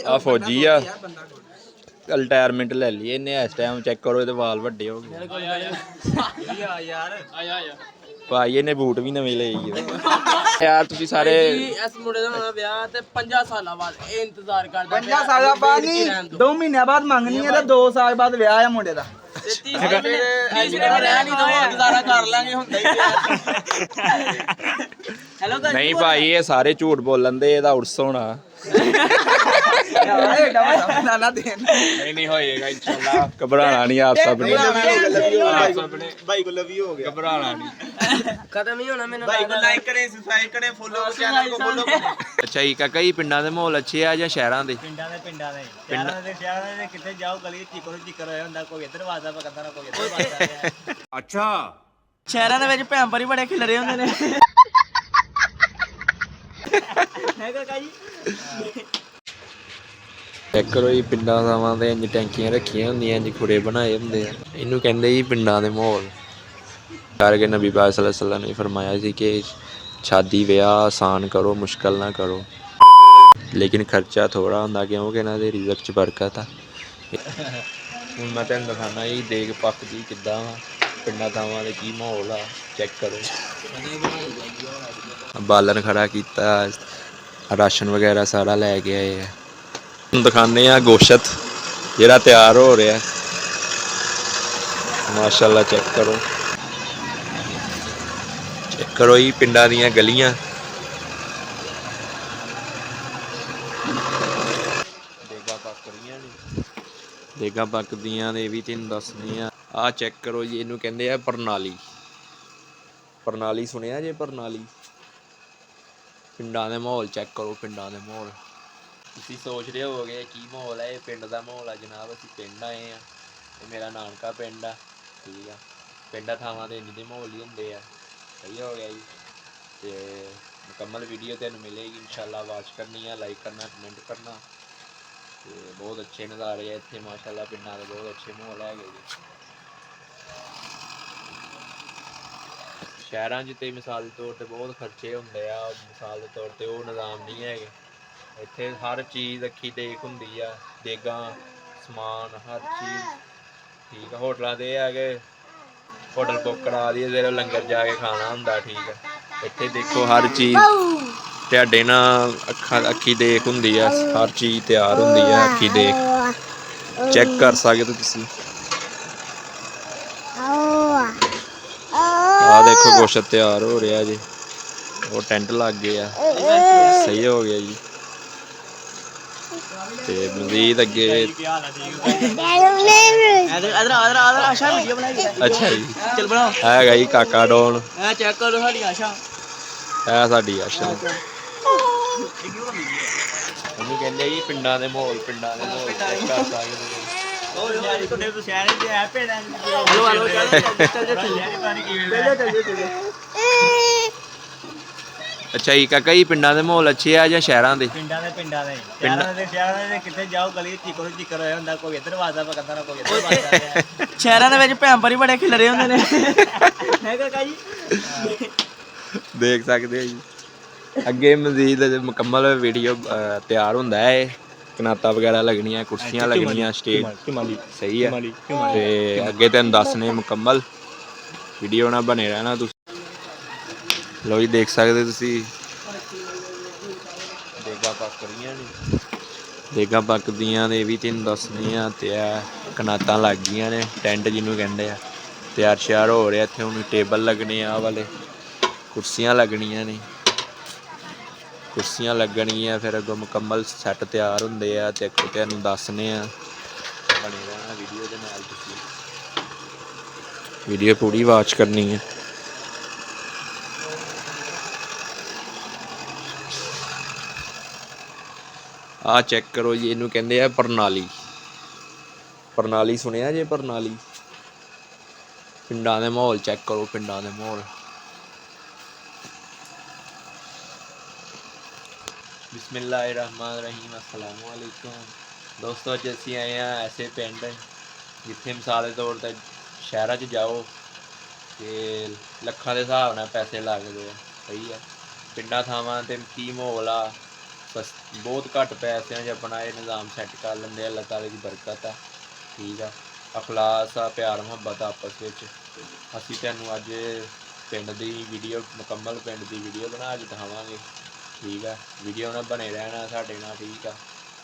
ਆ ਫੌਜੀ ਆ ਰਿਟਾਇਰਮੈਂਟ ਲੈ ਲਈ ਇਹਨੇ ਇਸ ਟਾਈਮ ਚੈੱਕ ਕਰੋ ਇਹਦੇ ਵਾਲ ਵੱਡੇ ਹੋ ਗਏ ਭਾਈ ਇਹਨੇ ਬੂਟ ਵੀ ਨਵੇਂ ਲਏ ਯਾਰ ਤੁਸੀਂ ਸਾਰੇ ਇਸ ਮੁੰਡੇ ਦਾ ਹੋਣਾ ਵਿਆਹ ਤੇ 5 ਸਾਲਾਂ ਬਾਅਦ ਇਹ ਇੰਤਜ਼ਾਰ ਕਰਦਾ 5 ਸਾਲਾਂ ਬਾਅਦ ਨਹੀਂ 2 ਮਹੀਨਿਆਂ ਬਾਅਦ ਮੰਗਣੀ ਹੈ ਤੇ 2 ਸਾਲ ਬਾਅਦ ਵਿਆਹ ਆ ਮੁੰਡੇ ਦਾ ਤੇ 30 ਰਹਿ ਨਹੀਂ ਦੋ ਗੁਜ਼ਾਰਾ ਕਰ ਲਾਂਗੇ ਹੁੰਦਾ ਹੀ ਹੈਲੋ ਨਹੀਂ ਭਾਈ ਇਹ ਸਾਰੇ ਝੂਠ ਬੋਲਣ ਦੇ ਇਹਦਾ ਉਰਸ ਹੋਣਾ ਨਹੀਂ ਹੋਏਗਾ ਇਨਸ਼ਾਅੱਲਾ ਘਬਰਾਣਾ ਨਹੀਂ ਆਪ ਸਭ ਨੇ भाई को लव यू हो गया ਘਬਰਾਣਾ ਨਹੀਂ ਖਤਮ ਹੀ ਹੋਣਾ ਮੈਨੂੰ भाई को लाइक करें सब्सक्राइब करें फॉलो चैनल को फॉलो ਅੱਛਾ ਜੀ ਕਾਕਾ ਜੀ ਪਿੰਡਾਂ ਦੇ ਮਾਹੌਲ ਅੱਛੇ ਆ ਜਾਂ ਸ਼ਹਿਰਾਂ ਦੇ ਪਿੰਡਾਂ ਦੇ ਸ਼ਹਿਰਾਂ ਦੇ ਕਿੱਥੇ ਜਾਓ ਗਲੀ ਚਿੱਕਰ ਹੋਇਆ ਹੁੰਦਾ ਕੋਈ ਇੱਧਰ ਵਾਜਦਾ ਪਕੜਦਾ ਨਾ ਕੋਈ ਇੱਧਰ ਵਾਜਦਾ ਅੱਛਾ ਸ਼ਹਿਰਾਂ ਦੇ ਵਿੱਚ ਭੈਣ ਭਰੀ ਬੜੇ ਖਿਲਰੇ ਹੁੰਦੇ ਨੇ ਹੈ ਕਾਕਾ ਜੀ ਚੈੱਕ ਕਰੋ ਜੀ ਪਿੰਡਾਂ ਥਾਵਾਂ ਤੇ ਇੰਜ ਟੈਂਕੀਆਂ ਰੱਖੀਆਂ ਹੁੰਦੀਆਂ ਇੰਜ ਖੁਰੇ ਬਣਾਏ ਹੁੰਦੇ ਆ ਇਹਨੂੰ ਕਹਿੰਦੇ ਜੀ ਪਿੰਡਾਂ ਦੇ ਮਾਹੌਲ ਕਰਕੇ ਨਬੀ ਪਾਕ ਸੱਲੱਲਾਹੁ ਅਲੈਹਿ ਵਸੱਲਮ ਨੇ ਫਰਮਾਇਆ ਸੀ ਕਿ ਸ਼ਾਦੀ ਵਿਆਹ ਆਸਾਨ ਕਰੋ ਮੁਸ਼ਕਲ ਨਾ ਕਰੋ ਲੇਕਿਨ ਖਰਚਾ ਥੋੜਾ ਹੁੰਦਾ ਕਿਉਂਕਿ ਇਹਨਾਂ ਦੇ ਰਿਜ਼ਕ 'ਚ ਬਰਕਤ ਆ ਹੁਣ ਮੈਂ ਤੁਹਾਨੂੰ ਦਿਖਾਉਣਾ ਜੀ ਦੇਖ ਪੱਕਦੀ ਕਿੱਦਾਂ ਵਾ ਪਿੰਡਾਂ ਥਾਵਾਂ ਦੇ ਕੀ ਮਾਹੌਲ ਆ ਚੈੱਕ ਕਰੋ ਬਾਲਣ ਖੜਾ ਕੀਤਾ ਰਾਸ਼ਨ ਵਗੈਰਾ ਸਾਰਾ ਲੈ ਕੇ ਆਏ ਆ ਹੁਣ ਦਿਖਾਉਂਦੇ ਆ ਗੋਸ਼ਤ ਜਿਹੜਾ ਤਿਆਰ ਹੋ ਰਿਹਾ ਮਾਸ਼ਾਅੱਲਾ ਚੈੱਕ ਕਰੋ ਜੀ ਪਿੰਡਾਂ ਦੀਆਂ ਗਲੀਆਂ ਦੇਗਾ ਪੱਕਦੀਆਂ ਨੇ ਵੀ ਤੈਨੂੰ ਦੱਸਦੀ ਆ ਚੈੱਕ ਕਰੋ ਜੀ ਇਹਨੂੰ ਕਹਿੰਦੇ ਆ ਪ੍ਰਣਾਲੀ ਸੁਣਿਆ ਜੇ ਪ੍ਰਣਾਲੀ ਪਿੰਡਾਂ ਦੇ ਮਾਹੌਲ ਚੈੱਕ ਕਰੋ ਪਿੰਡਾਂ ਦੇ ਮਾਹੌਲ ਤੁਸੀਂ ਸੋਚ ਰਹੇ ਹੋਵੋਗੇ ਕੀ ਮਾਹੌਲ ਹੈ ਇਹ ਪਿੰਡ ਦਾ ਮਾਹੌਲ ਆ ਜਨਾਬ ਅਸੀਂ ਪਿੰਡ ਆਏ ਆ ਇਹ ਮੇਰਾ ਨਾਨਕਾ ਪਿੰਡ ਆ ਠੀਕ ਆ ਪਿੰਡਾਂ ਥਾਵਾਂ ਦੇ ਇੰਝ ਦੇ ਮਾਹੌਲ ਹੀ ਹੁੰਦੇ ਆ ਸਹੀ ਹੋ ਗਿਆ ਜੀ ਤੇ ਮੁਕੰਮਲ ਵੀਡੀਓ ਤੁਹਾਨੂੰ ਮਿਲੇਗੀ ਇਨਸ਼ਾਅੱਲਾ ਵਾਚ ਕਰਨੀ ਆ ਲਾਈਕ ਕਰਨਾ ਕਮੈਂਟ ਕਰਨਾ ਤੇ ਬਹੁਤ ਅੱਛੇ ਨਜ਼ਾਰੇ ਆ ਇੱਥੇ ਮਾਸ਼ਾਅੱਲਾ ਪਿੰਡਾਂ ਦੇ ਬਹੁਤ ਅੱਛੇ ਮਾਹੌਲ ਹੈਗੇ ਜੀ ਸ਼ਹਿਰਾਂ 'ਚ ਤੇ ਮਿਸਾਲ ਦੇ ਤੌਰ 'ਤੇ ਬਹੁਤ ਖਰਚੇ ਹੁੰਦੇ ਆ ਮਿਸਾਲ ਦੇ ਤੌਰ 'ਤੇ ਉਹ ਨਿਜ਼ਾਮ ਨਹੀਂ ਹੈਗੇ ਇੱਥੇ ਹਰ ਚੀਜ਼ ਅੱਖੀ ਦੇਖ ਹੁੰਦੀ ਆ ਦੇਗਾਂ ਸਮਾਨ ਹਰ ਚੀਜ਼ ਠੀਕ ਆ ਹੋਟਲਾਂ ਦੇ ਇਹ ਆ ਕਿ ਹੋਟਲ ਬੁੱਕ ਕਰਾ ਲਈਏ ਫਿਰ ਲੰਗਰ ਜਾ ਕੇ ਖਾਣਾ ਹੁੰਦਾ ਠੀਕ ਆ ਇੱਥੇ ਦੇਖੋ ਹਰ ਚੀਜ਼ ਤੁਹਾਡੇ ਨਾਲ ਅੱਖੀ ਦੇਖ ਹੁੰਦੀ ਆ ਹਰ ਚੀਜ਼ ਤਿਆਰ ਹੁੰਦੀ ਆ ਅੱਖੀ ਦੇਖ ਚੈੱਕ ਕਰ ਸਕਦੇ ਤੁਸੀਂ ਆ ਦੇਖੋ ਗੋਸ਼ਤ ਤਿਆਰ ਹੋ ਰਿਹਾ ਜੀ ਉਹ ਟੈਂਟ ਲੱਗ ਗਏ ਆ ਸਹੀ ਹੋ ਗਿਆ ਜੀ ਤੇ ਮਜ਼ੀਦ ਅੱਗੇ ਅੱਛਾ ਜੀ ਚਲ ਬਣਾਓ ਹੈਗਾ ਜੀ ਕਾਕਾ ਡੋਨ ਇਹ ਚੈੱਕ ਕਰੋ ਸਾਡੀ ਆਸ਼ਾ ਇਹ ਸਾਡੀ ਆਸ਼ਾ ਉਹਨੂੰ ਕਹਿੰਦੇ ਜੀ ਪਿੰਡਾਂ ਦੇ ਮਾਹੌਲ ਚੈੱਕ ਕਰ ਸਕਦੇ ਅੱਛਾ ਜੀ ਕਾਕਾ ਜੀ ਪਿੰਡਾਂ ਦੇ ਮਾਹੌਲ ਅੱਛੇ ਆ ਜਾਂ ਸ਼ਹਿਰਾਂ ਦੇ ਪਿੰਡਾਂ ਦੇ ਸ਼ਹਿਰਾਂ ਦੇ ਕਿੱਥੇ ਜਾਓ ਗਲੀ ਚਿੱਕਰ ਹੋਇਆ ਹੁੰਦਾ ਕੋਈ ਇੱਧਰ ਵਾਜਦਾ ਪਕੜਦਾ ਨਾ ਕੋਈ ਇੱਧਰ ਵਾਜਦਾ ਸ਼ਹਿਰਾਂ ਦੇ ਵਿੱਚ ਭੈਣ ਭਰੀ ਬੜੇ ਖਿਲਰੇ ਹੁੰਦੇ ਨੇ ਹੈ ਕਾਕਾ ਜੀ ਦੇਖ ਸਕਦੇ ਹੋ ਜੀ ਅੱਗੇ ਮਜ਼ੀਦ ਮੁਕੰਮਲ ਵੀਡੀਓ ਤਿਆਰ ਹੁੰਦਾ ਹੈ ਕਨਾਤਾ ਵਗੈਰਾ ਲੱਗਣੀਆਂ ਕੁਰਸੀਆਂ ਲੱਗਣੀਆਂ ਸਟੇਜ ਸਹੀ ਹੈ ਤੇ ਅੱਗੇ ਤੈਨੂੰ ਦੱਸਣੇ ਮੁਕੰਮਲ ਵੀਡੀਓ ਨਾਲ ਬਣੇ ਰਹਿਣਾ ਤੁਸੀਂ ਲੋ ਜੀ ਦੇਖ ਸਕਦੇ ਤੁਸੀਂ ਦੇਗਾ ਪੱਕਦੀਆਂ ਨੇ ਵੀ ਤੈਨੂੰ ਦੱਸਦੀਆਂ ਤੇ ਆ ਕਨਾਤਾਂ ਲੱਗ ਗਈਆਂ ਨੇ ਟੈਂਟ ਜਿਹਨੂੰ ਕਹਿੰਦੇ ਆ ਤਿਆਰ ਸ਼ਿਆਰ ਹੋ ਰਿਹਾ ਇੱਥੇ ਹੁਣ ਟੇਬਲ ਲੱਗਣੇ ਆ ਵਾਲੇ ਕੁਰਸੀਆਂ ਲੱਗਣੀਆਂ ਨੇ ਕੁਰਸੀਆਂ ਲੱਗਣਗੀਆਂ ਫਿਰ ਅੱਗੋਂ ਮੁਕੰਮਲ ਸੈੱਟ ਤਿਆਰ ਹੁੰਦੇ ਆ ਤੇ ਤੁਹਾਨੂੰ ਦੱਸਣੇ ਆ ਬਣੇ ਰਹਿਣਾ ਵੀਡੀਓ ਦੇ ਨਾਲ ਤੁਸੀਂ ਵੀਡੀਓ ਪੂਰੀ ਵਾਚ ਕਰਨੀ ਹੈ ਆ ਚੈੱਕ ਕਰੋ ਜੀ ਇਹਨੂੰ ਕਹਿੰਦੇ ਆ ਪ੍ਰਣਾਲੀ ਸੁਣਿਆ ਜੇ ਪ੍ਰਣਾਲੀ ਪਿੰਡਾਂ ਦੇ ਮਾਹੌਲ ਚੈੱਕ ਕਰੋ ਪਿੰਡਾਂ ਦੇ ਮਾਹੌਲ ਬਿਸਮਿਲ੍ਲਾਹਿਰਰਹਿਮਾਨਿਰਰਹੀਮ अस्सलामु अलैकुम ਦੋਸਤੋ ਅੱਜ ਅਸੀਂ ਆਏ ਹਾਂ ਐਸੇ ਪਿੰਡ ਜਿੱਥੇ ਮਿਸਾਲ ਦੇ ਤੌਰ 'ਤੇ ਸ਼ਹਿਰਾਂ 'ਚ ਜਾਓ ਤੇ ਲੱਖਾਂ ਦੇ ਹਿਸਾਬ ਨਾਲ ਪੈਸੇ ਲੱਗਦੇ ਆ ਸਹੀ ਆ ਪਿੰਡਾਂ ਥਾਵਾਂ 'ਤੇ ਕੀ ਮਾਹੌਲ ਆ ਬਸ ਬਹੁਤ ਘੱਟ ਪੈਸਿਆਂ 'ਚ ਆਪਣਾ ਇਹ ਨਿਜ਼ਾਮ ਸੈੱਟ ਕਰ ਲੈਂਦੇ ਆ। ਅੱਲਾਹ ਤਾਲਾ ਦੀ ਬਰਕਤ ਆ, ਠੀਕ ਆ। ਅਖਲਾਸ ਆ, ਪਿਆਰ ਮੁਹੱਬਤ ਆਪਸ ਵਿੱਚ। ਅਸੀਂ ਤੁਹਾਨੂੰ ਅੱਜ ਪਿੰਡ ਦੀ ਵੀਡੀਓ, ਮੁਕੰਮਲ ਪਿੰਡ ਦੀ ਵੀਡੀਓ ਬਣਾ ਕੇ ਦਿਖਾਵਾਂਗੇ, ਠੀਕ ਆ। ਵੀਡੀਓ ਨਾਲ ਬਣੇ ਰਹਿਣਾ ਸਾਡੇ ਨਾਲ, ਠੀਕ ਆ।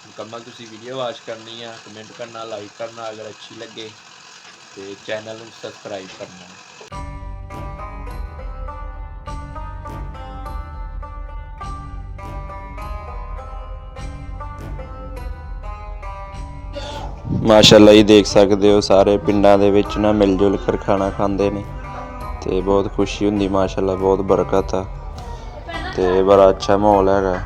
ਮੁਕੰਮਲ ਤੁਸੀਂ ਵੀਡੀਓ ਵਾਚ ਕਰਨੀ ਆ, ਕਮੈਂਟ ਕਰਨਾ, ਲਾਈਕ ਕਰਨਾ ਅਗਰ ਅੱਛੀ ਲੱਗੇ, ਤੇ ਚੈਨਲ ਨੂੰ ਸਬਸਕ੍ਰਾਈਬ ਕਰਨਾ। ਮਾਸ਼ਾਅੱਲਾ ਜੀ, ਦੇਖ ਸਕਦੇ ਹੋ ਸਾਰੇ ਪਿੰਡਾਂ ਦੇ ਵਿੱਚ ਨਾ ਮਿਲ ਜੁਲ ਕਰ ਖਾਣਾ ਖਾਂਦੇ ਨੇ ਤੇ ਬਹੁਤ ਖੁਸ਼ੀ ਹੁੰਦੀ। ਮਾਸ਼ਾਅੱਲਾ ਬਹੁਤ ਬਰਕਤ ਆ ਤੇ ਬੜਾ ਅੱਛਾ ਮਾਹੌਲ ਹੈਗਾ।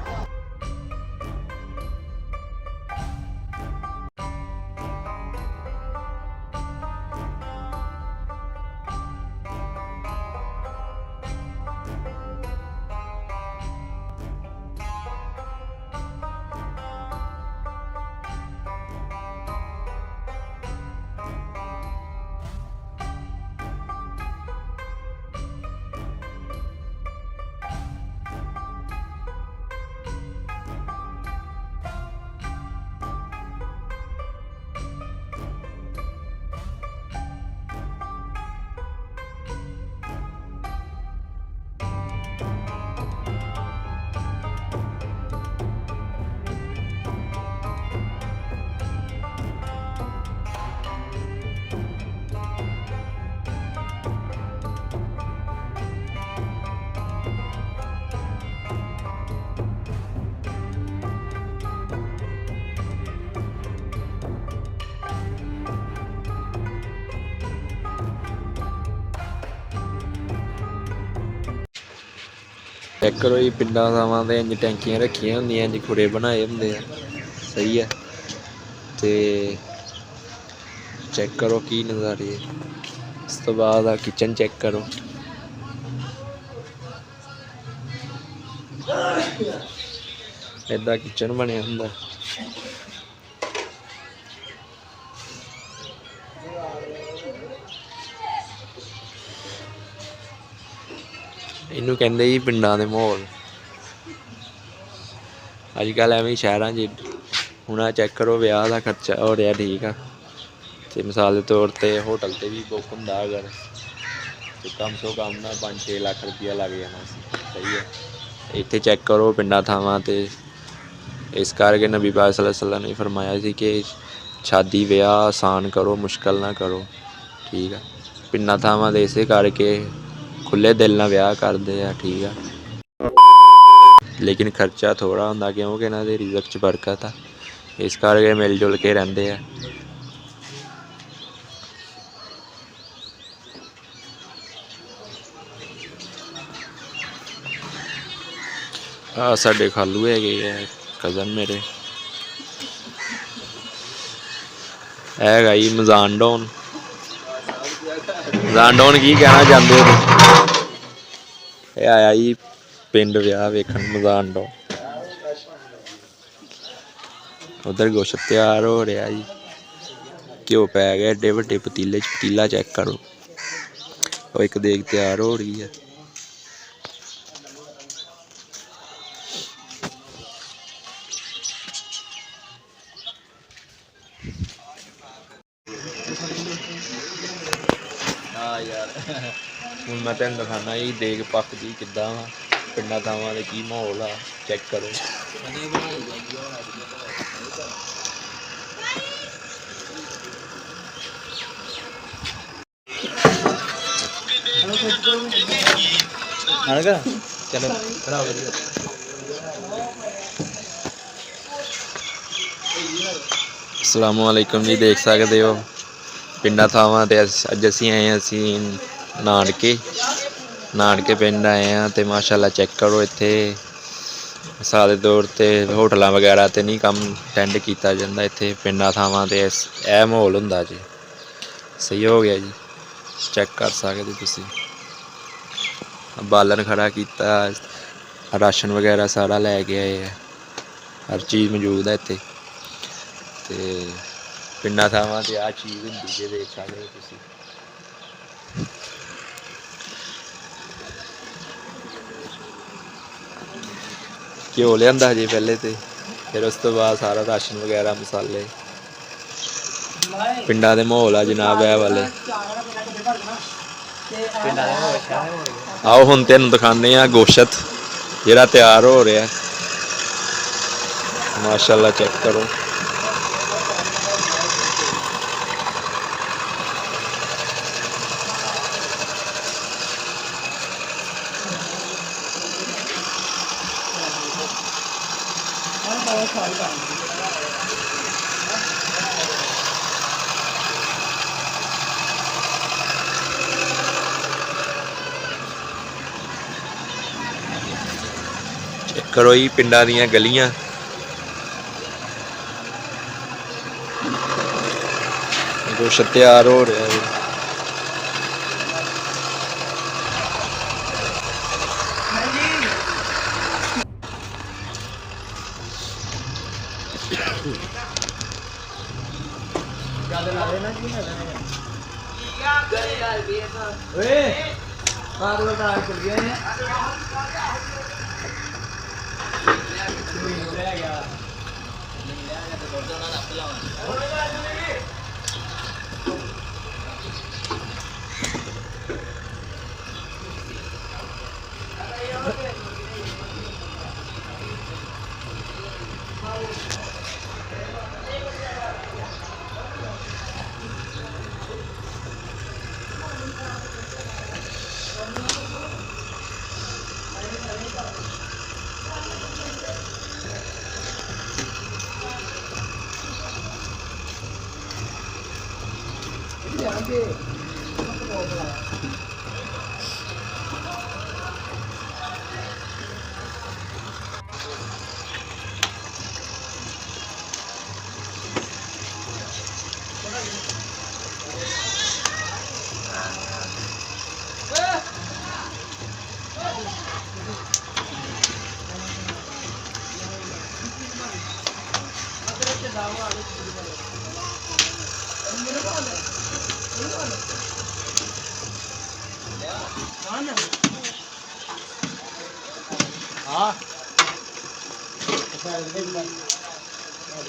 ਚੈੱਕ ਕਰੋ ਜੀ, ਪਿੰਡਾਂ ਥਾਵਾਂ ਤੇ ਇੰਝ ਟੈਂਕੀਆਂ ਰੱਖੀਆਂ ਹੁੰਦੀਆਂ, ਇੰਝ ਖੁਰੇ ਬਣਾਏ ਹੁੰਦੇ ਆ, ਸਹੀ ਹੈ। ਤੇ ਚੈੱਕ ਕਰੋ ਕੀ ਨਜ਼ਾਰੇ ਹੈ। ਇਸ ਤੋਂ ਬਾਅਦ ਆ ਕਿਚਨ ਚੈੱਕ ਕਰੋ, ਇੱਦਾਂ ਕਿਚਨ ਬਣਿਆ ਹੁੰਦਾ। ਇਹਨੂੰ ਕਹਿੰਦੇ ਜੀ ਪਿੰਡਾਂ ਦੇ ਮਾਹੌਲ। ਅੱਜ ਕੱਲ੍ਹ ਐਵੇਂ ਸ਼ਹਿਰਾਂ 'ਚ ਹੁਣ ਆ ਚੈੱਕ ਕਰੋ, ਵਿਆਹ ਦਾ ਖਰਚਾ ਹੋ ਰਿਹਾ, ਠੀਕ ਆ। ਤੇ ਮਿਸਾਲ ਦੇ ਤੌਰ 'ਤੇ ਹੋਟਲ 'ਤੇ ਵੀ ਬੁੱਕ ਹੁੰਦਾ ਅਗਰ, ਤੇ ਕਮ ਸੋ ਕਮ ਨਾ 5-6 ਲੱਖ ਰੁਪਈਆ ਲੱਗ ਜਾਣਾ ਸੀ, ਸਹੀ ਹੈ। ਇੱਥੇ ਚੈੱਕ ਕਰੋ ਪਿੰਡਾਂ ਥਾਵਾਂ 'ਤੇ। ਇਸ ਕਰਕੇ ਨਬੀ ਪਾਕ ਸੱਲੱਲਾਹੁ ਅਲੈਹਿ ਵਸੱਲਮ ਨੇ ਫਰਮਾਇਆ ਸੀ ਕਿ ਸ਼ਾਦੀ ਵਿਆਹ ਆਸਾਨ ਕਰੋ, ਮੁਸ਼ਕਲ ਨਾ ਕਰੋ, ਠੀਕ ਆ। ਪਿੰਡਾਂ ਥਾਵਾਂ 'ਤੇ ਇਸੇ ਕਰਕੇ ਖੁੱਲ੍ਹੇ ਦਿਲ ਨਾਲ ਵਿਆਹ ਕਰਦੇ ਆ, ਠੀਕ ਆ। ਲੇਕਿਨ ਖਰਚਾ ਥੋੜ੍ਹਾ ਹੁੰਦਾ ਕਿਉਂਕਿ ਇਹਨਾਂ ਦੇ ਰਿਜ਼ਕ 'ਚ ਬਰਕਤ ਆ, ਇਸ ਕਰਕੇ ਮਿਲ ਜੁਲ ਕੇ ਰਹਿੰਦੇ ਆ। ਆ ਸਾਡੇ ਖਾਲੂ ਹੈਗੇ ਆ, ਕਜ਼ਨ ਮੇਰੇ। ਇਹ ਹੈਗਾ ਜੀ ਮਜ਼ਾਨ ਡੌਨ। ਮਜ਼ਾਨ ਡੌਨ ਕੀ ਕਹਿਣਾ ਚਾਹੁੰਦੇ ਹੋ? ਇਹ ਆਇਆ ਜੀ ਪਿੰਡ ਵਿਆਹ ਵੇਖਣ ਮਜ਼ਾਨ ਡੌਨ। ਉਧਰ ਗੋਸ਼ਤ ਤਿਆਰ ਹੋ ਰਿਹਾ ਜੀ, ਘਿਓ ਪੈ ਗਿਆ ਏਡੇ ਵੱਡੇ ਪਤੀਲੇ 'ਚ। ਪਤੀਲਾ ਚੈੱਕ ਕਰੋ, ਉਹ ਇੱਕ ਦੇਗ ਤਿਆਰ ਹੋ ਰਹੀ ਹੈ। ਹਾਂ ਯਾਰ, ਹੁਣ ਮੈਂ ਤੁਹਾਨੂੰ ਦਿਖਾਉਣਾ ਜੀ ਦੇਗ ਪੱਕਦੀ ਕਿੱਦਾਂ ਵਾ, ਪਿੰਡਾਂ ਥਾਵਾਂ ਦੇ ਕੀ ਮਾਹੌਲ ਆ, ਚੈੱਕ ਕਰੋ। ਚਲੋ ਅਸਲਾਮੁ ਅਲੈਕੁਮ ਜੀ, ਦੇਖ ਸਕਦੇ ਹੋ ਪਿੰਡਾਂ ਥਾਵਾਂ 'ਤੇ ਅੱਜ ਅਸੀਂ ਆਏ ਹਾਂ, ਅਸੀਂ ਨਾਨਕੇ ਪਿੰਡ ਆਏ ਹਾਂ। ਅਤੇ ਮਾਸ਼ਾਅੱਲਾ ਚੈੱਕ ਕਰੋ, ਇੱਥੇ ਮਿਸਾਲ ਦੇ ਤੌਰ 'ਤੇ ਹੋਟਲਾਂ ਵਗੈਰਾ 'ਤੇ ਨਹੀਂ ਕੰਮ ਅਟੈਂਡ ਕੀਤਾ ਜਾਂਦਾ, ਇੱਥੇ ਪਿੰਡਾਂ ਥਾਵਾਂ 'ਤੇ ਇਹ ਮਾਹੌਲ ਹੁੰਦਾ ਜੀ। ਸਹੀ ਹੋ ਗਿਆ ਜੀ, ਚੈੱਕ ਕਰ ਸਕਦੇ ਤੁਸੀਂ। ਬਾਲਣ ਖੜਾ ਕੀਤਾ, ਰਾਸ਼ਨ ਵਗੈਰਾ ਸਾਰਾ ਲੈ ਕੇ ਆਏ ਆ, ਹਰ ਚੀਜ਼ ਮੌਜੂਦ ਹੈ ਇੱਥੇ। ਤੇ ਪਿੰਡਾਂ ਥਾਵਾਂ 'ਤੇ ਆਹ ਚੀਜ਼ ਹੁੰਦੀ ਜੇ, ਦੇਖ ਸਕਦੇ ਹੋ ਤੁਸੀਂ। ਘਿਓ ਲਿਆਂਦਾ ਹਜੇ ਪਹਿਲੇ ਤੇ ਫਿਰ ਉਸ ਤੋਂ ਬਾਅਦ ਸਾਰਾ ਰਾਸ਼ਨ ਵਗੈਰਾ ਮਸਾਲੇ ਪਿੰਡਾਂ ਦੇ ਮਾਹੌਲ ਆ ਜਨਾਬ ਇਹ ਵਾਲੇ। ਆਓ ਹੁਣ ਤੈਨੂੰ ਦਿਖਾਉਂਦੇ ਆ ਗੋਸ਼ਤ ਜਿਹੜਾ ਤਿਆਰ ਹੋ ਰਿਹਾ ਮਾਸ਼ਾਅੱਲਾ ਚੈੱਕ ਕਰੋ। ਚੈੱਕ ਕਰੋ ਜੀ ਪਿੰਡਾਂ ਦੀਆਂ ਗਲੀਆਂ ਗੋਸ਼ਤ ਤਿਆਰ ਹੋ ਰਿਹਾ ਹੈ।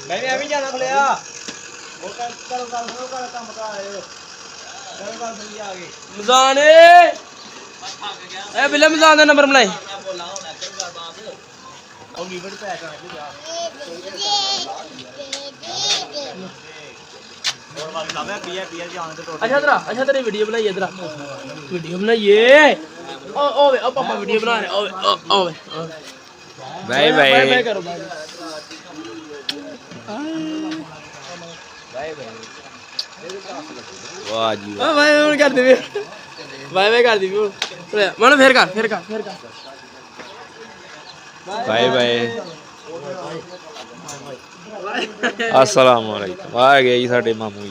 ਮੈਂ ਵੀ ਐਵੇਂ ਜਾਣਾ ਖਲਿਆ ਉਹ ਕਰੋ ਕੰਮ ਕਰ ਆਇਓ ਗੱਲ ਸਹੀ ਆ ਗਈ ਮਜ਼ਾਨ ਇਹ ਬਿੱਲੇ ਮਜ਼ਾਨ ਦਾ ਨੰਬਰ ਬਣਾਈ ਉਹ ਲੀਵਰ ਪੈ ਕਰਾਂ ਜੀ ਜਾ ਹੋਰ ਵਾਲੀ ਲਾਵੇ ਪੀਆ ਜਾਣ ਤੇ ਟੋਟ ਅੱਛਾ ਤੇਰੀ ਵੀਡੀਓ ਬਣਾਈਏ ਇਧਰ ਵੀਡੀਓ ਬਣਾਈਏ ਓਏ ਆ ਪਾਪਾ ਵੀਡੀਓ ਬਣਾ ਰਿਹਾ ਓਏ ਬਾਏ ਬਾਏ ਕਰੋ ਬਾਏ ਵਾਹ ਜੀ ਓ ਬਾਏ ਹੁਣ ਕਰ ਦੇ ਵੀ ਬਾਏ ਕਰ ਦੀ ਵੀ ਮਨ ਫੇਰ ਕਰ ਬਾਏ ਬਾਏ अस्सलाम वालेकुम आ गए जी साडे मामू जी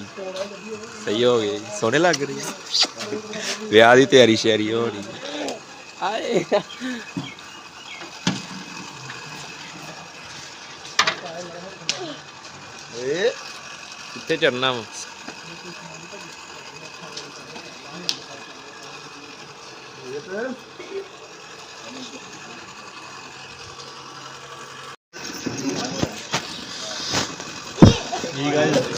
सही हो गए जी सोहने लग रही विआह दी तैयारी शैरी हो रही कित्थे चढ़ना वा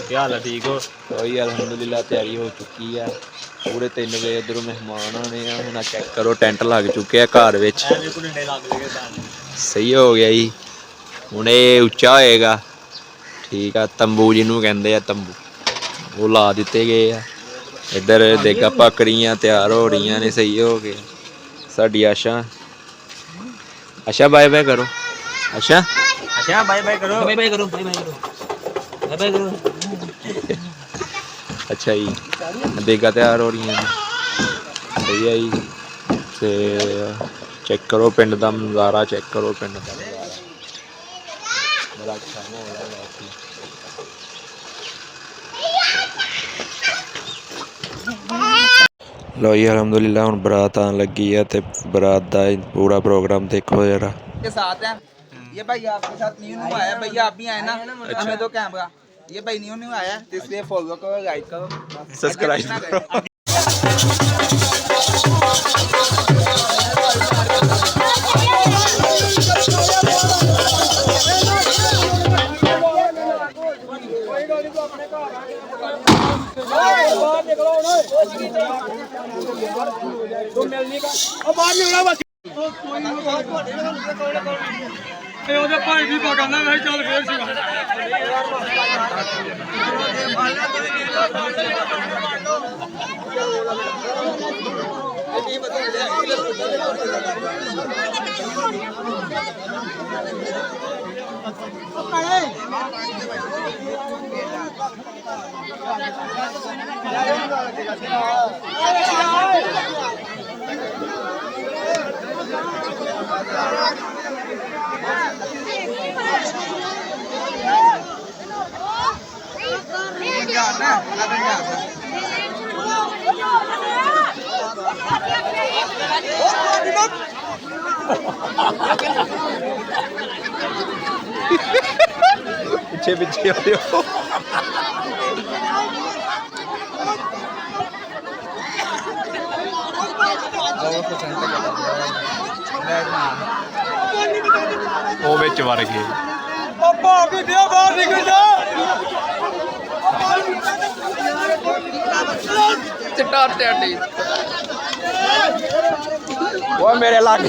क्या हाल है ठीक हो कोई अलहमदुलिल्लाह तैयारी हो चुकी है पूरे 3 बजे इधरों मेहमान आने हैं चेक करो टेंट लग चुके हैं घर विच सही हो गया जी हुण ये उच्चा होएगा ठीक है तंबू जिन्हों कहते हैं तंबू वो ला दिते गए हैं इधर देगा पकड़ियाँ तैयार हो रही ने सही हो गए साडी आशा बाय बाय करो आशा बाय करो अच्छा जी देगा तैयार हो रही हैं सही है जी ते चेक करो पिंड का नज़ारा चेक करो पिंड का नज़ारा बड़ा अच्छा माहौल है लो जी अलहमदुलिल्लाह हुण बरात आन लगी है ते बरात का पूरा प्रोग्राम देखो जरा के साथ है ये भाई आपके साथ न्यू आया भैया आप भी आए ना हमें दो कैमरा ये भाई न्यू आया तो इसलिए फॉलो करो लाइक करो सब्सक्राइब सब्सक्राइब ਉਹਦੇ ਭਾਈ ਵੀ ਪਕਾਉਂਦਾ ਮੈਂ ਚੱਲ ਫੇਰ ਸੀ ਪਿੱਛੇ ਪਿੱਛੇ ਆਉਂਦੇ ਹੋ ਉਹ ਵਿੱਚ ਵੜ ਗਏ ਭਾਬੀ ਦੇ ਬਾਹਰ ਨਿਕਲ ਜਾ ਚਿੱਟਾ ਟੈਟੀ ਉਹ ਮੇਰੇ ਲੱਗ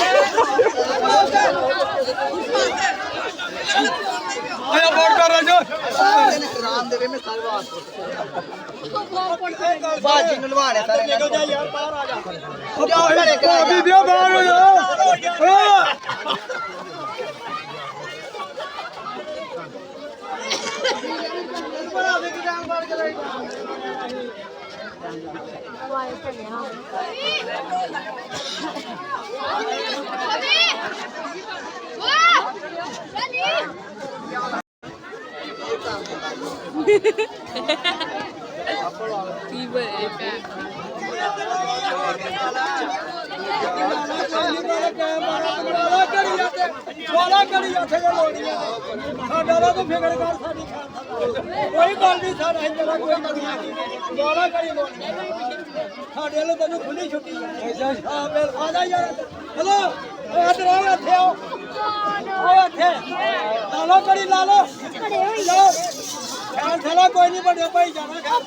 ਆਇਆ ਬੋੜ ਕਰ ਰਾਜੋ ਬਾਜੀ ਨੂੰ ਲਵਾੜੇ ਸਾਰੇ ਨਿਕਲ ਜਾ ਯਾਰ ਬਾਹਰ ਆ ਜਾ ਭਾਬੀ ਦੇ ਬਾਹਰ ਹੋ ਜਾ ਵਾਲਾ ਕਰੀ ਉੱਥੇ ਜੇ ਲੋੜੀਆਂ ਸਾਡਾ ਦਾ ਤੂੰ ਫਿਕਰ ਕਰ ਸਾਡੀ ਕੋਈ ਗੱਲ ਨਹੀਂ ਸਾਡਾ ਇੰਨਾ ਕੋਈ ਨਹੀਂ ਵਾਲਾ ਕਰੀ ਲੋੜੀਆਂ ਸਾਡੇ ਵੱਲੋਂ ਤੈਨੂੰ ਖੁੱਲੀ ਛੁੱਟੀ ਹੈ ਹਾਂ ਬਿਲ ਆ ਜਾ ਯਾਰ ਹਲੋ ਇੱਧਰ ਆਓ ਇੱਥੇ ਆਓ ਆਓ ਇੱਥੇ ਲਾ ਲਓ ਕਰੀ ਲਾ ਲਓ ਲਓ ਖੈਰ ਚਲੋ ਕੋਈ ਨਹੀਂ ਵੱਡੇ ਭਾਈ ਜਾਣਾ ਪੰਜਾਬ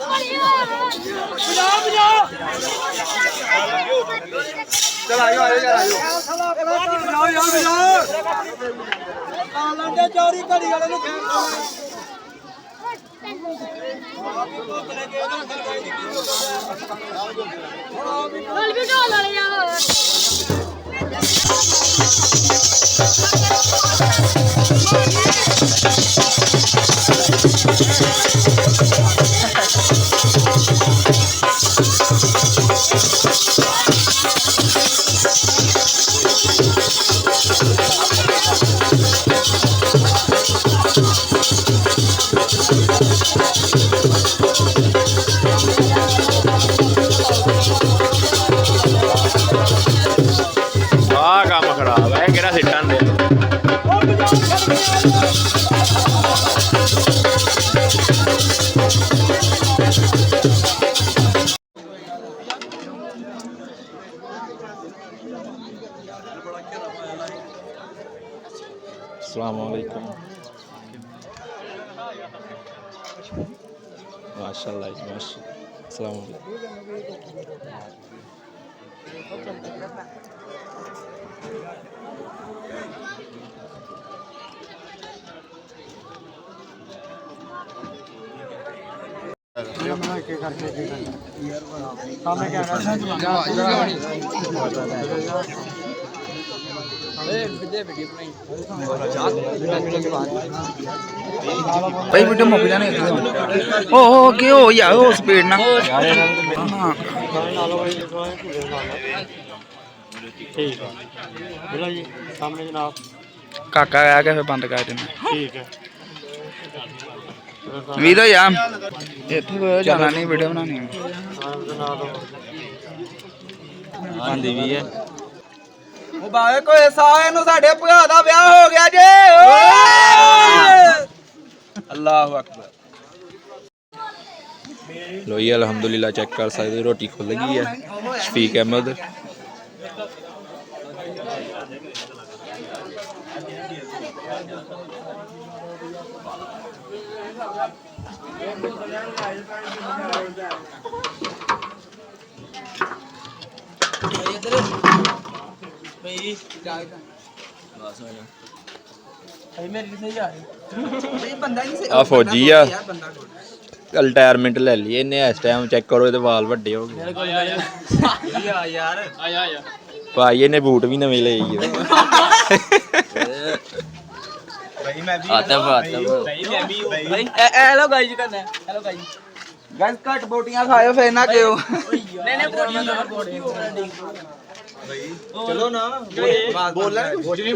ਚਲ ਆਇਓ ਆਇਓ ਯਾਰ ਆਇਓ ਲੰਡੇ ਚੋਰੀ ਘੜੀ ਵਾਲੇ ਨੂੰ ਖੈਰ ਨਾਲ ਵੀ ਢੋਲ ਵਾਲੇ ਆ ਆਹ ਕੰਮ ਖਰਾਬ ਹੈ ਕਿਹੜਾ ਸਿੱਟਣ ਦੇ अस्सलामुअलैकुम माशाल्लाह माशाल्लाह अस्सलामुअलैकुम ਭਾਈ ਵੀਡੀਓ ਮੁੱਕ ਜਾਣੇ ਓ ਕੀ ਹੋ ਯਾਰ ਉਹ ਸਪੀਡ ਨਾਲ ਹਾਂ ਠੀਕ ਆ ਬਿਲਾ ਜੀ ਸਾਹਮਣੇ ਜਨਾਬ ਕਾਕਾ ਆ ਕੇ ਫਿਰ ਬੰਦ ਕਰ ਦਿੰਦੇ ਠੀਕ ਹੈ ਵੀਰੋ ਯਾਰ ਇੱਥੇ ਕੋਈ ਜਾਣਾ ਨਹੀਂ ਵੀਡੀਓ ਬਣਾਉਣੀ ਆਂਦੀ ਵੀ ਹੈ ਉਹ ਬਾਏ ਕੋਈ ਸਾਏ ਨੂੰ ਸਾਡੇ ਭਰਾ ਦਾ ਵਿਆਹ ਹੋ ਗਿਆ ਜੇ ਅੱਲਾਹੁ ਅਕਬਰ ਲੋ ਜੀ ਅਲਹਮਦੁਲਿਲਾ ਚੈੱਕ ਕਰ ਸਕਦੇ ਹੋ, ਰੋਟੀ ਖੁੱਲ ਗਈ ਹੈ। ਸ਼ਫੀਕ ਅਹਿਮਦ ਇਹ ਬੰਦਾ ਨਹੀਂ ਸਹੀ ਆ ਫੌਜੀ ਆ ਬੰਦਾ ਰਿਟਾਇਰਮੈਂਟ ਲੈ ਲਈ ਇਹਨੇ ਇਸ ਟਾਈਮ ਚੈੱਕ ਕਰੋ ਇਹਦੇ ਵਾਲ ਵੱਡੇ ਹੋ ਗਏ ਯਾਰ ਭਾਈ ਇਹਨੇ ਬੂਟ ਵੀ ਨਵੇਂ ਲਏ ਈ ਭਾਈ ਮੈਂ ਵੀ ਆਤਾ ਭਾਈ ਮੈਂ ਵੀ ਭਾਈ ਹੈਲੋ ਗਾਇਜ਼ ਕਰਨਾ ਹੈਲੋ ਗਾਇਜ਼ ਗਾਇਜ਼ ਘੱਟ ਬੋਟੀਆਂ ਖਾਇਓ ਫੇਰ ਨਾ ਕਿਓ ਚਲੋ ਨਾ ਬੋਲਣ ਕੁਝ ਨਹੀਂ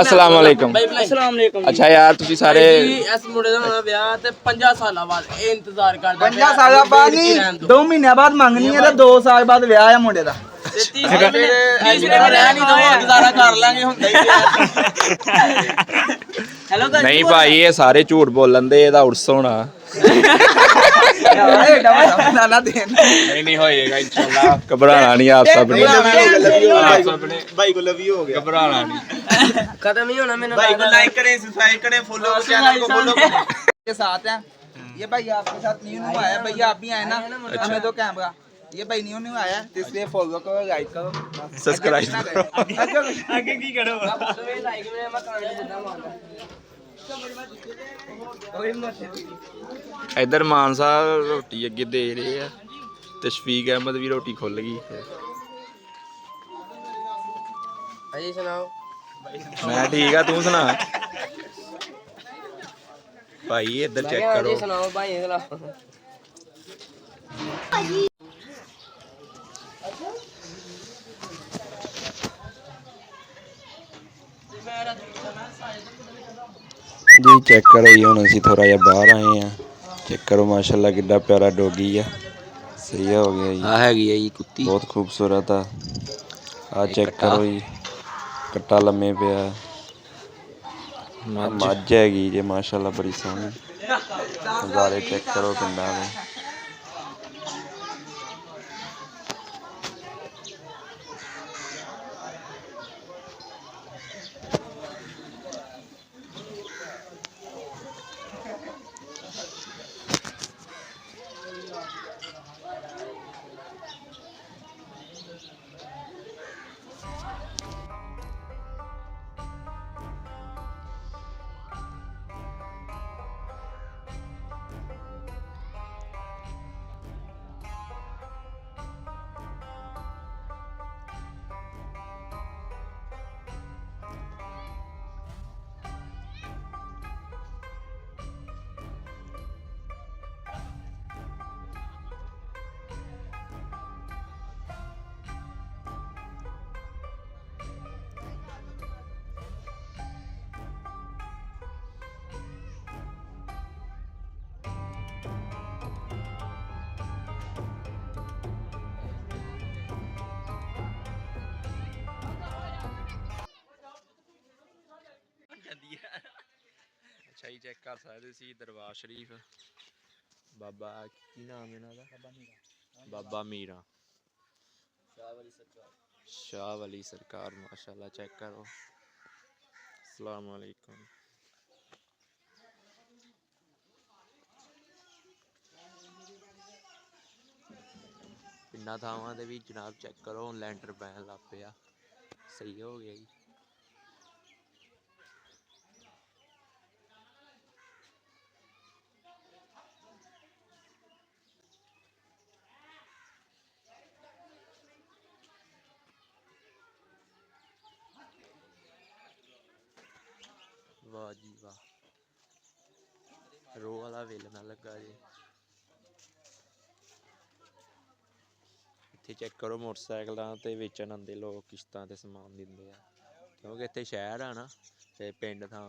ਅਸਲਾਮ ਵਾਲੇਕਮ ਅਸਲਾਮ ਅਲੈਕੁਮ ਅੱਛਾ ਯਾਰ ਤੁਸੀਂ ਸਾਰੇ ਇਸ ਮੁੰਡੇ ਦਾ ਹੋਣਾ ਵਿਆਹ ਤੇ 50 ਸਾਲਾਂ ਬਾਅਦ ਇਹ ਇੰਤਜ਼ਾਰ ਕਰਦਾ 50 ਸਾਲਾਂ ਬਾਅਦ ਨਹੀਂ 2 ਮਹੀਨਿਆਂ ਬਾਅਦ ਮੰਗਣੀ ਹੈ ਤੇ 2 ਸਾਲ ਬਾਅਦ ਵਿਆਹ ਆ ਮੁੰਡੇ ਦਾ ਤੇ 30 ਮਿੰਟ ਰਹਿ ਨਹੀਂ ਦੋ ਗੁਜ਼ਾਰਾ ਕਰ ਲਾਂਗੇ ਹੁੰਦਾ ਹੀ ਹੈਲੋ ਗਾਇਸ ਨਹੀਂ ਭਾਈ ਇਹ ਸਾਰੇ ਝੂਠ ਬੋਲਣ ਦੇ ਇਹਦਾ ਉਰਸ ਹੋਣਾ ਏ ਡਬਲ ਨਾ ਦੇਣ ਨਹੀਂ ਹੋਏਗਾ ਇਨਸ਼ਾਅੱਲਾ ਘਬਰਾਣਾ ਨਹੀਂ ਆਪ ਸਭ ਨੇ ਭਾਈ ਕੋ ਲਵੀ ਹੋ ਗਿਆ ਘਬਰਾਣਾ ਨਹੀਂ ਖਤਮ ਹੀ ਹੋਣਾ ਮੈਨੂੰ भाई को लाइक करें सब्सक्राइब करें फॉलो चैनल को फॉलो के साथ है ये भाई आपके साथ न्यू आया भैया आप भी आए ना हमें तो कैमरा ये भाई न्यू आया तो इसलिए फॉलो करो लाइक करो सब्सक्राइब करो आगे की करो ਲਾਈਕ ਮੈਂ ਕਰਾਂ ਜਿੱਦਾਂ ਮਾਰਦਾ ਇਧਰ ਮਾਨ ਸਾਹਿਬ ਰੋਟੀ ਅੱਗੇ ਦੇ ਰਹੇ ਆ ਤੇ ਸ਼ਫੀਕ ਅਹਿਮਦ ਵੀ ਰੋਟੀ ਖੁੱਲ ਗਈ ਅਜੀ ਸੁਣਾਓ ਮੈਂ ਠੀਕ ਆ ਤੂੰ ਸੁਣਾ ਭਾਈ ਇੱਧਰ ਚੈੱਕ ਕਰੋ ਅਜੀ ਸੁਣਾਓ ਭਾਈ ਸੁਣਾਓ ਜੀ ਚੈੱਕ ਕਰੋ ਜੀ ਹੁਣ ਅਸੀਂ ਥੋੜਾ ਜਿਹਾ ਬਾਹਰ ਆਏ ਆ ਚੈੱਕ ਕਰੋ ਮਾਸ਼ਾਅੱਲਾ ਕਿੱਡਾ ਪਿਆਰਾ ਡੋਗੀ ਆ ਸਹੀ ਹੋ ਗਿਆ ਜੀ ਆ ਹੈਗੀ ਆ ਜੀ ਕੁੱਤੀ ਬਹੁਤ ਖੂਬਸੂਰਤ ਆ ਆ ਚੈੱਕ ਕਰੋ ਜੀ ਕੱਟਾ ਲੰਮੇ ਪਿਆ ਮੱਝ ਹੈਗੀ ਜੇ ਮਾਸ਼ਾਅੱਲਾ ਬੜੀ ਸੋਹਣੀ ਨਜ਼ਾਰੇ ਚੈੱਕ ਕਰੋ ਪਿੰਡਾਂ ਦੇ ਅੱਛਾ ਜੀ ਚੈੱਕ ਕਰ ਸਕਦੇ ਸੀ ਦਰਬਾਰ ਸ਼ਰੀਫ ਬਾਬਾ ਕੀ ਨਾਮ ਇਹਨਾਂ ਦਾ ਬਾਬਾ ਮੀਰਾ ਸ਼ਾਹ ਵਲੀ ਸਰਕਾਰ ਮਾਸ਼ਾਅੱਲਾ ਚੈੱਕ ਕਰੋ ਅਸਲਾਮ ਵਾਲੇਕੁਮ ਪਿੰਡਾਂ ਥਾਵਾਂ ਦੇ ਵੀ ਜਨਾਬ ਚੈੱਕ ਕਰੋ ਲੈਂਟਰ ਪੈਣ ਲੱਗ ਪਿਆ ਸਹੀ ਹੋ ਗਿਆ ਜੀ वाह जी वाह रो वाला वेल ना लगा जी इत्थे चेक करो मोटरसाइकिलों ते वेचण आंदे लोग किश्तां ते समान दिंदे आ क्योंकि इत्थे शहर आ ना ते पिंड थां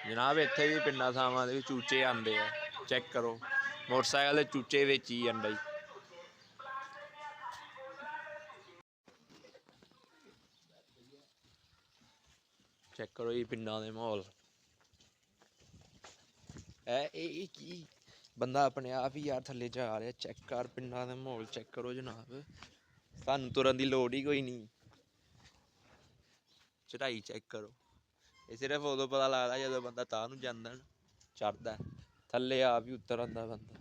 जनाब इत्थे भी पिंडां थावां दे चूचे आंदे आ चेक करो मोटरसाइकिल दे चूचे वेची जांदा जी चेक करो जी पिंडां दे माहौल की बंदा अपने आप ही यार थल्ले जा रहा चेक कर पिंडां दे माहौल चेक करो जनाब सानू तुरन दी लोड़ ही कोई नहीं ਚੜਾਈ ਚੈੱਕ ਕਰੋ। ਇਹ ਸਿਰਫ ਉਦੋਂ ਪਤਾ ਲੱਗਦਾ ਜਦੋਂ ਬੰਦਾ ਤਾਂ ਨੂੰ ਜਾਂਦਾ ਨਾ, ਚੜਦਾ ਥੱਲੇ ਆਪ ਹੀ ਉਤਰ ਆਉਂਦਾ ਬੰਦਾ।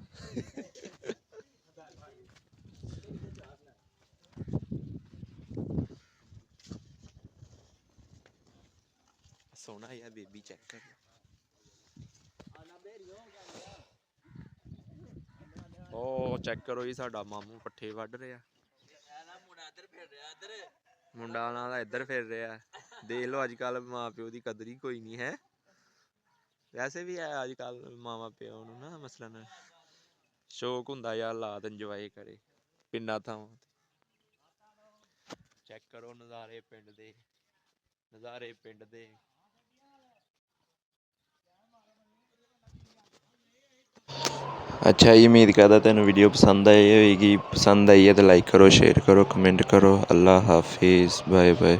ਸੋਹਣਾ ਯਾਰ ਬੇਬੀ ਚੈੱਕ ਕਰ। ਉਹ ਚੈੱਕ ਕਰੋ ਜੀ, ਸਾਡਾ ਮਾਮੂ ਪੱਠੇ ਵੱਢ ਰਿਹਾ। ਮੁੰਡਾ ਉਹਨਾਂ ਦਾ ਇੱਧਰ ਫਿਰ ਰਿਹਾ। ਦੇਖ ਲਓ ਅੱਜ ਕੱਲ ਮਾਂ ਪਿਓ ਦੀ ਕਦਰ ਹੀ ਕੋਈ ਨਹੀਂ ਹੈ। ਵੈਸੇ ਵੀ ਹੈ ਅੱਜ ਕੱਲ ਮਾਵਾਂ ਪਿਓ ਨੂੰ ਨਾ ਮਸਲਨ ਸ਼ੌਕ ਹੁੰਦਾ ਯਾਰ ਲਾਤ ਇੰਜੋਏ ਕਰੇ ਪਿੰਡਾਂ ਥਾਵਾਂ ਤੇ। ਚੈੱਕ ਕਰੋ ਨਜ਼ਾਰੇ ਪਿੰਡ ਦੇ, ਨਜ਼ਾਰੇ ਪਿੰਡ ਦੇ। ਅੱਛਾ ਜੀ, ਉਮੀਦ ਕਰਦਾ ਤੈਨੂੰ ਵੀਡੀਓ ਪਸੰਦ ਆਈ ਹੋਏਗੀ। ਪਸੰਦ ਆਈ ਹੈ ਤਾਂ ਲਾਈਕ ਕਰੋ, ਸ਼ੇਅਰ ਕਰੋ, ਕਮੈਂਟ ਕਰੋ। ਅੱਲਾ ਹਾਫਿਜ਼, ਬਾਏ ਬਾਏ।